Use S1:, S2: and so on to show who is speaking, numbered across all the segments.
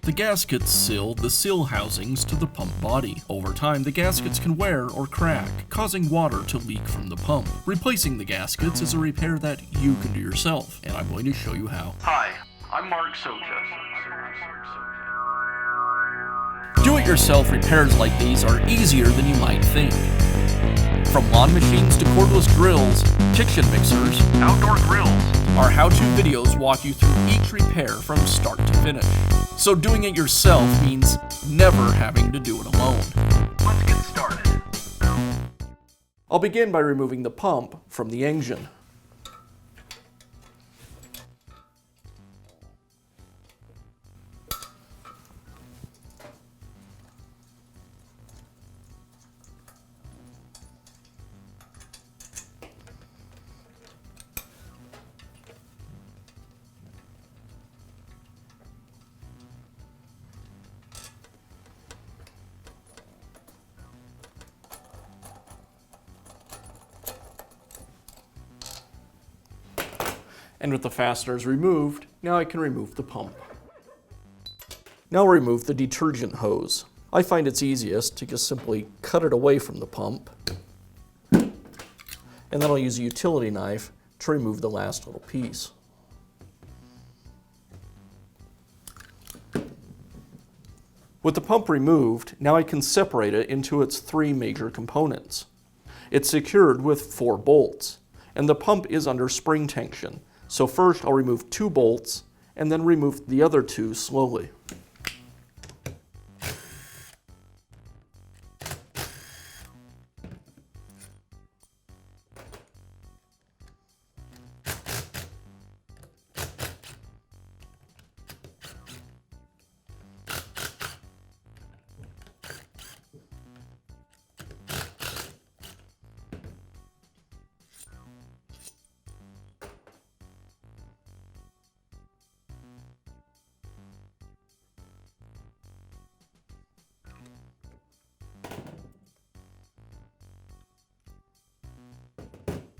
S1: The gaskets seal the seal housings to the pump body. Over time, the gaskets can wear or crack, causing water to leak from the pump. Replacing the gaskets is a repair that you can do yourself, and I'm going to show you how.
S2: Hi, I'm Mark Socha.
S1: Do-it-yourself repairs like these are easier than you might think. From lawn machines to cordless drills, kitchen mixers,
S2: Outdoor grills.
S1: our how-to videos walk you through each repair from start to finish. So doing it yourself means never having to do it alone.
S2: Let's get started.
S1: I'll begin by removing the pump from the engine. And with the fasteners removed, now I can remove the pump. Now remove the detergent hose. I find it's easiest to just simply cut it away from the pump, and then I'll use a utility knife to remove the last little piece. With the pump removed, now I can separate it into its three major components. It's secured with 4 bolts, and the pump is under spring tension. So first I'll remove 2 bolts and then remove the other 2 slowly.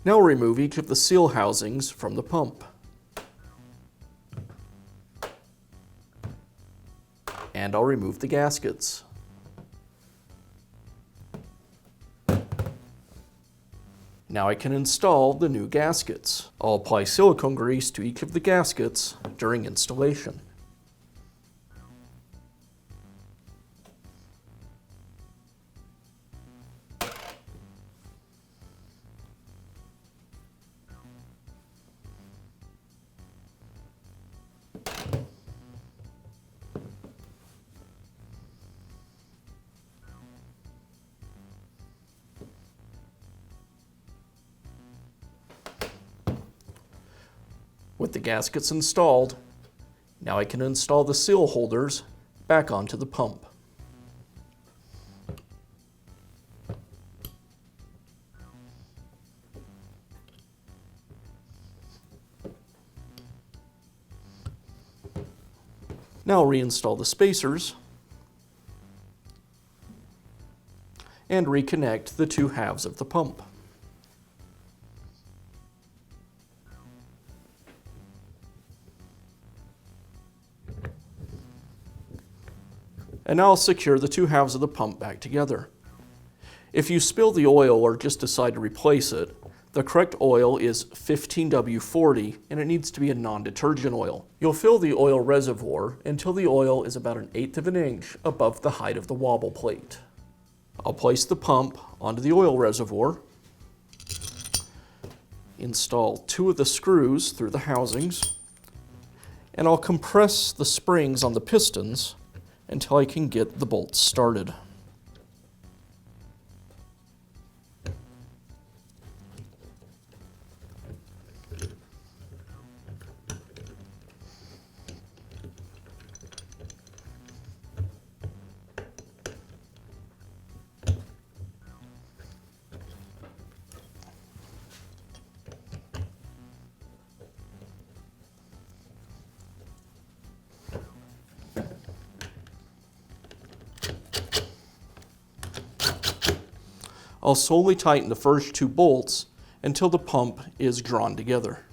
S1: Now remove each of the seal housings from the pump. And I'll remove the gaskets. Now I can install the new gaskets. I'll apply silicone grease to each of the gaskets during installation. With the gaskets installed, now I can install the seal holders back onto the pump. Now I'll reinstall the spacers and reconnect the 2 halves of the pump. And now I'll secure the 2 halves of the pump back together. If you spill the oil or just decide to replace it, the correct oil is 15W40 and it needs to be a non-detergent oil. You'll fill the oil reservoir until the oil is about 1/8 of an inch above the height of the wobble plate. I'll place the pump onto the oil reservoir, install 2 of the screws through the housings, and I'll compress the springs on the pistons until I can get the bolts started. I'll slowly tighten the first 2 bolts until the pump is drawn together.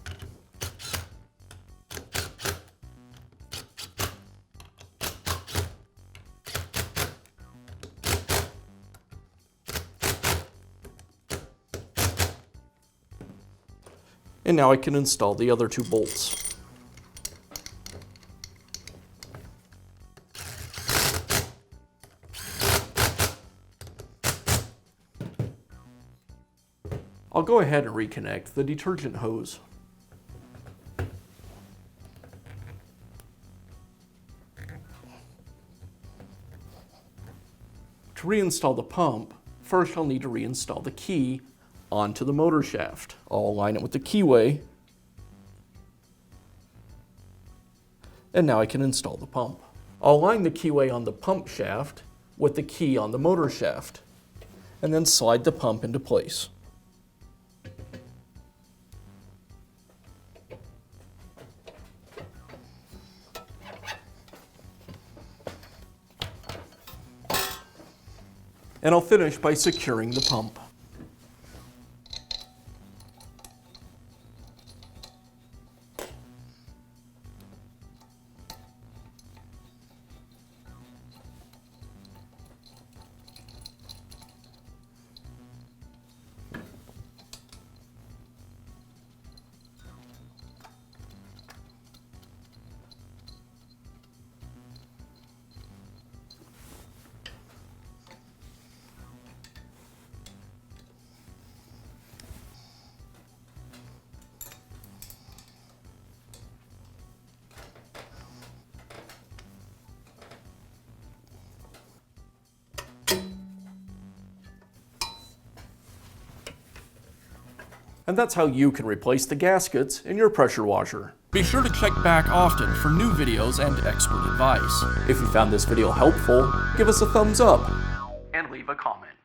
S1: And now I can install the other 2 bolts. I'll go ahead and reconnect the detergent hose. To reinstall the pump, first I'll need to reinstall the key onto the motor shaft. I'll align it with the keyway, and now I can install the pump. I'll align the keyway on the pump shaft with the key on the motor shaft, and then slide the pump into place. And I'll finish by securing the pump. And that's how you can replace the gaskets in your pressure washer. Be sure to check back often for new videos and expert advice. If you found this video helpful, give us a thumbs up.
S2: And leave a comment.